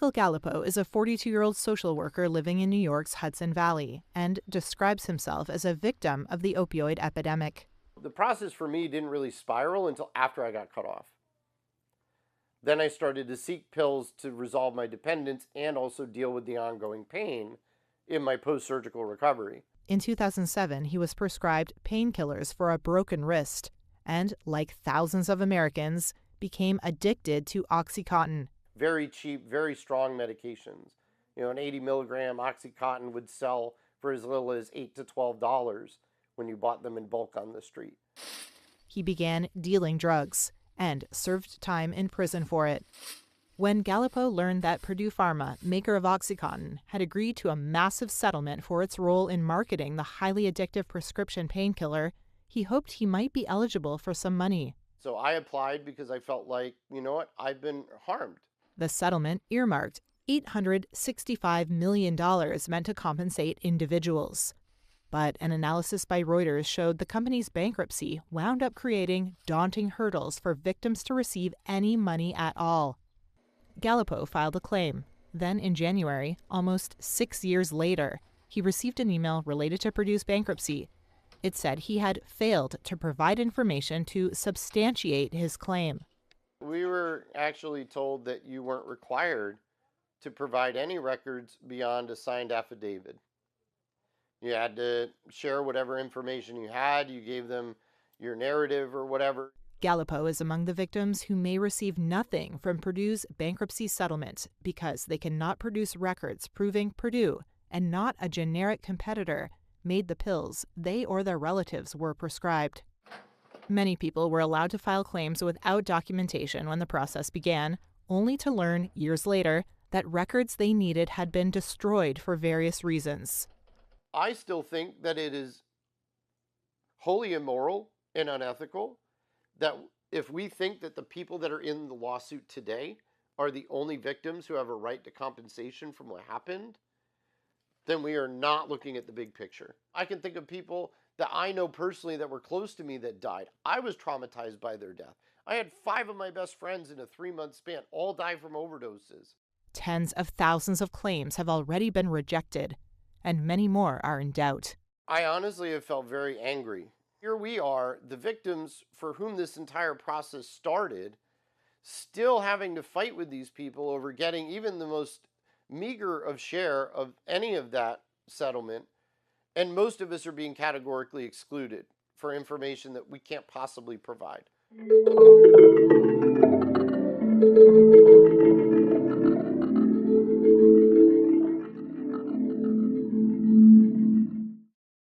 Michael Galipeau is a 42-year-old social worker living in New York's Hudson Valley and describes himself as a victim of the opioid epidemic. The process for me didn't really spiral until after I got cut off. Then I started to seek pills to resolve my dependence and also deal with the ongoing pain in my post-surgical recovery. In 2007, he was prescribed painkillers for a broken wrist and, like thousands of Americans, became addicted to OxyContin. Very cheap, very strong medications. An 80 milligram OxyContin would sell for as little as $8 to $12 when you bought them in bulk on the street. He began dealing drugs and served time in prison for it. When Galipeau learned that Purdue Pharma, maker of OxyContin, had agreed to a massive settlement for its role in marketing the highly addictive prescription painkiller, he hoped he might be eligible for some money. So I applied because I felt like, I've been harmed. The settlement, earmarked $865 million, meant to compensate individuals. But an analysis by Reuters showed the company's bankruptcy wound up creating daunting hurdles for victims to receive any money at all. Galipeau filed a claim. Then in January, almost 6 years later, he received an email related to Purdue's bankruptcy. It said he had failed to provide information to substantiate his claim. We were actually told that you weren't required to provide any records beyond a signed affidavit. You had to share whatever information you had. You gave them your narrative or whatever. Galipeau is among the victims who may receive nothing from Purdue's bankruptcy settlement because they cannot produce records proving Purdue, and not a generic competitor, made the pills they or their relatives were prescribed. Many people were allowed to file claims without documentation when the process began, only to learn years later that records they needed had been destroyed for various reasons. I still think that it is wholly immoral and unethical that if we think that the people that are in the lawsuit today are the only victims who have a right to compensation from what happened, then we are not looking at the big picture. I can think of people that I know personally that were close to me that died. I was traumatized by their death. I had 5 of my best friends in a 3-month span all die from overdoses. Tens of thousands of claims have already been rejected, and many more are in doubt. I honestly have felt very angry. Here we are, the victims for whom this entire process started, still having to fight with these people over getting even the most meager of share of any of that settlement. And most of us are being categorically excluded for information that we can't possibly provide.